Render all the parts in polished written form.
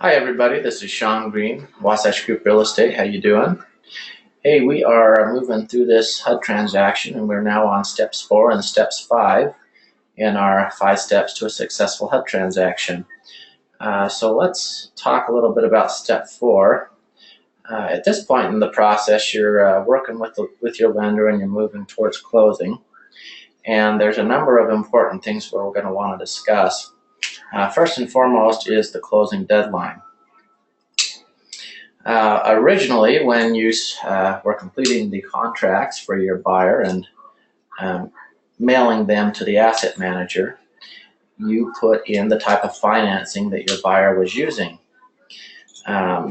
Hi everybody, this is Sean Green, Wasatch Group Real Estate. How you doing? Hey, we are moving through this HUD transaction and we're now on steps 4 and steps 5 in our 5 steps to a successful HUD transaction. So let's talk a little bit about step 4. At this point in the process, you're working with your lender and you're moving towards closing. And there's a number of important things we're going to want to discuss. First and foremost is the closing deadline. Originally, when you were completing the contracts for your buyer and mailing them to the asset manager, you put in the type of financing that your buyer was using.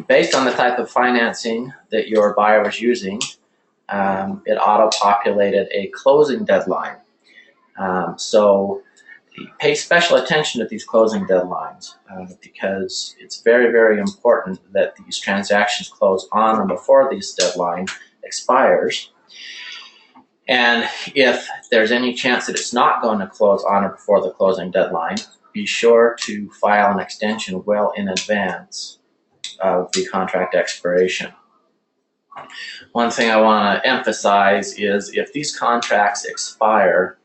Based on the type of financing that your buyer was using, it auto-populated a closing deadline. So pay special attention to these closing deadlines because it's very, very important that these transactions close on or before this deadline expires. And if there's any chance that it's not going to close on or before the closing deadline, be sure to file an extension well in advance of the contract expiration. One thing I want to emphasize is if these contracts expire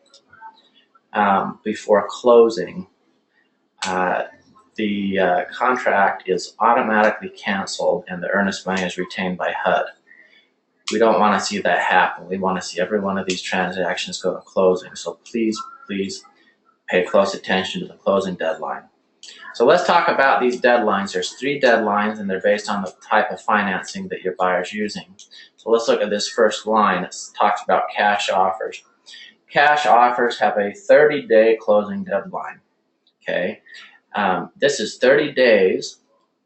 before closing, the contract is automatically canceled and the earnest money is retained by HUD. We don't want to see that happen. We want to see every one of these transactions go to closing. So please, please pay close attention to the closing deadline. So let's talk about these deadlines. There's 3 deadlines and they're based on the type of financing that your buyer's using. So let's look at this first line. It talks about cash offers. Cash offers have a 30-day closing deadline. Okay, this is 30 days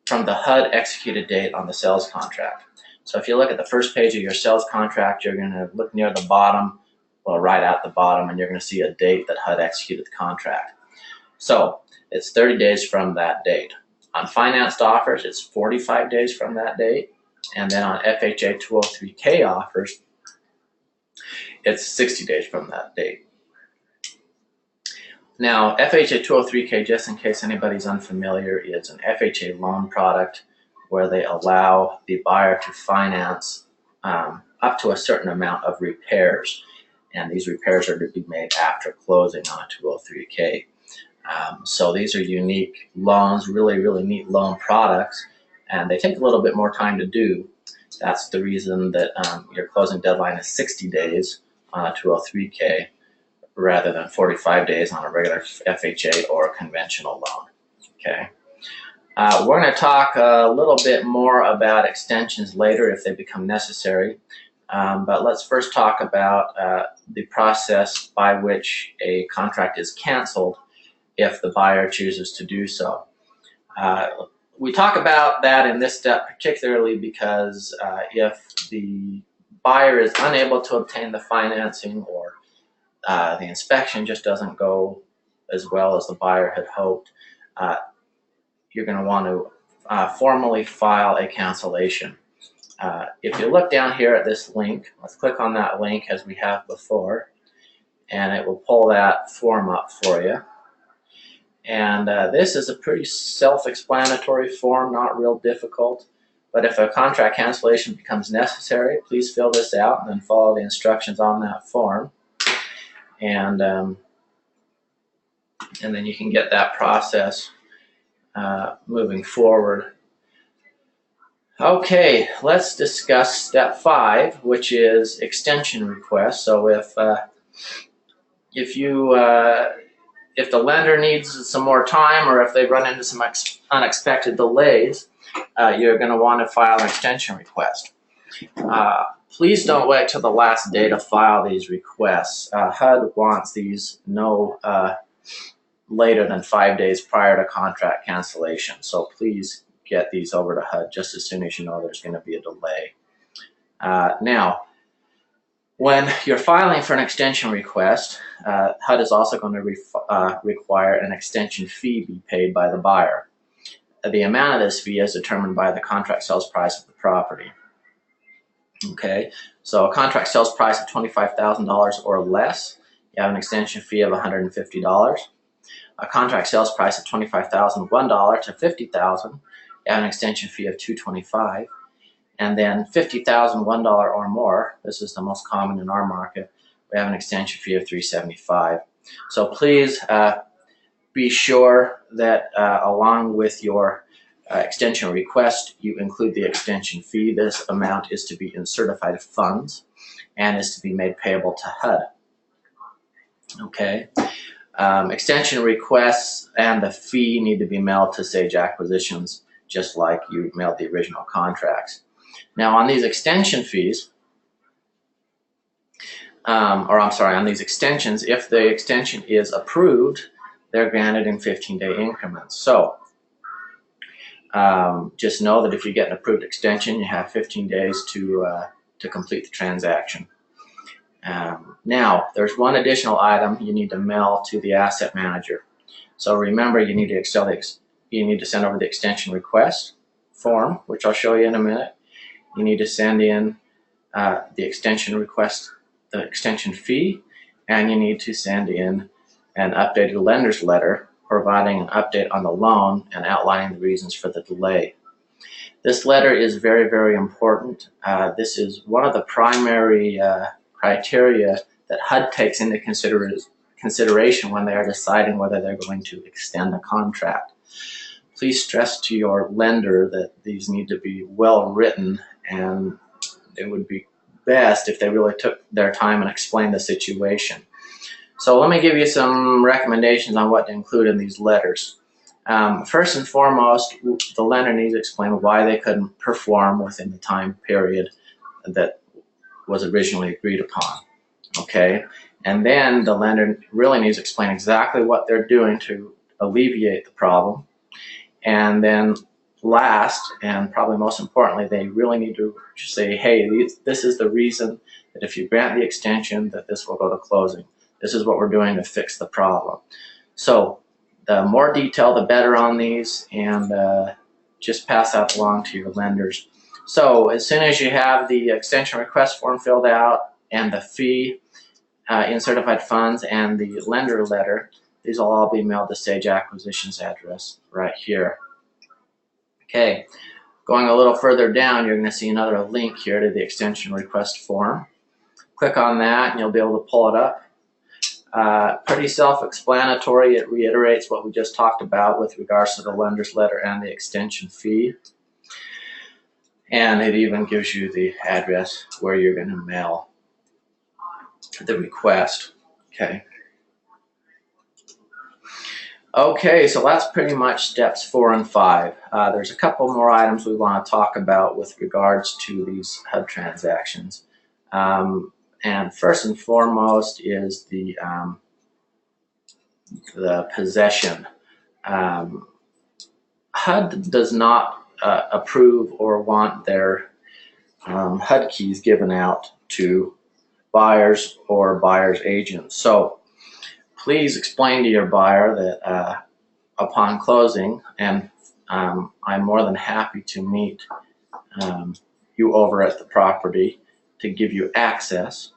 from the HUD executed date on the sales contract. So if you look at the first page of your sales contract, you're going to look near the bottom, well, right at the bottom, and you're going to see a date that HUD executed the contract. So it's 30 days from that date. On financed offers, it's 45 days from that date, and then on FHA 203K offers, it's 60 days from that date. Now, FHA 203K, just in case anybody's unfamiliar, is an FHA loan product where they allow the buyer to finance up to a certain amount of repairs. And these repairs are to be made after closing on a 203K. So these are unique loans, really, really neat loan products, and they take a little bit more time to do. That's the reason that your closing deadline is 60 days on a 203K rather than 45 days on a regular FHA or conventional loan. Okay. We're going to talk a little bit more about extensions later if they become necessary, but let's first talk about the process by which a contract is canceled if the buyer chooses to do so. We talk about that in this step particularly because if the buyer is unable to obtain the financing or the inspection just doesn't go as well as the buyer had hoped, you're going to want to formally file a cancellation. If you look down here at this link, let's click on that link as we have before, and it will pull that form up for you. And this is a pretty self-explanatory form, not real difficult. But if a contract cancellation becomes necessary, please fill this out and then follow the instructions on that form. And then you can get that process moving forward. Okay, let's discuss step 5, which is extension requests. So if the lender needs some more time or if they run into some unexpected delays, you're going to want to file an extension request. Please don't wait till the last day to file these requests. HUD wants these no later than 5 days prior to contract cancellation. So please get these over to HUD just as soon as you know there's going to be a delay. Now, when you're filing for an extension request, HUD is also going to require an extension fee be paid by the buyer. The amount of this fee is determined by the contract sales price of the property. Okay, so a contract sales price of $25,000 or less, you have an extension fee of $150. A contract sales price of $25,001 to $50,000, you have an extension fee of $225. And then $50,000, $1 or more, this is the most common in our market, we have an extension fee of $375. So please be sure that along with your extension request, you include the extension fee. This amount is to be in certified funds and is to be made payable to HUD. Okay. Extension requests and the fee need to be mailed to Sage Acquisitions, just like you mailed the original contracts. Now on these extension fees, on these extensions, if the extension is approved, they're granted in 15-day increments. So just know that if you get an approved extension, you have 15 days to complete the transaction. Now, there's one additional item you need to mail to the asset manager. So remember, you need to send over the extension request form, which I'll show you in a minute. You need to send in the extension request, the extension fee, and you need to send in an updated lender's letter providing an update on the loan and outlining the reasons for the delay. This letter is very, very important. This is one of the primary criteria that HUD takes into consideration when they are deciding whether they're going to extend the contract. Please stress to your lender that these need to be well written, and it would be best if they really took their time and explained the situation. So let me give you some recommendations on what to include in these letters. First and foremost, the lender needs to explain why they couldn't perform within the time period that was originally agreed upon. Okay, and then the lender really needs to explain exactly what they're doing to alleviate the problem. And then last, and probably most importantly, they really need to say, hey, this is the reason that if you grant the extension, that this will go to closing. This is what we're doing to fix the problem. So the more detail, the better on these, and just pass that along to your lenders. So as soon as you have the extension request form filled out and the fee in certified funds and the lender letter, these will all be mailed to Sage Acquisitions address right here. Okay, going a little further down, you're going to see another link here to the extension request form. Click on that and you'll be able to pull it up. Pretty self-explanatory. It reiterates what we just talked about with regards to the lender's letter and the extension fee. And it even gives you the address where you're going to mail the request. Okay. Okay, so that's pretty much steps 4 and 5. There's a couple more items we want to talk about with regards to these HUD transactions. And first and foremost is the possession. HUD does not approve or want their HUD keys given out to buyers or buyer's agents. So please explain to your buyer that upon closing, and I'm more than happy to meet you over at the property to give you access.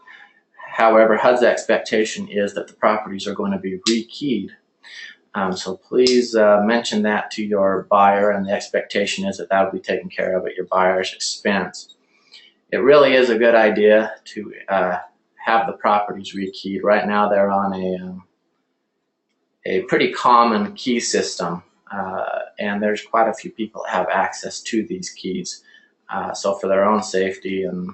However, HUD's expectation is that the properties are going to be rekeyed. So please mention that to your buyer, and the expectation is that that will be taken care of at your buyer's expense. It really is a good idea to have the properties rekeyed. Right now they're on a pretty common key system, and there's quite a few people that have access to these keys. So for their own safety and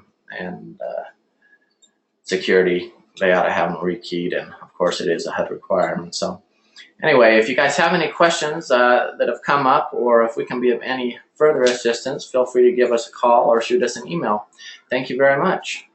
security, they ought to have them rekeyed, and of course it is a HUD requirement. So anyway, if you guys have any questions that have come up, or if we can be of any further assistance, feel free to give us a call or shoot us an email. Thank you very much.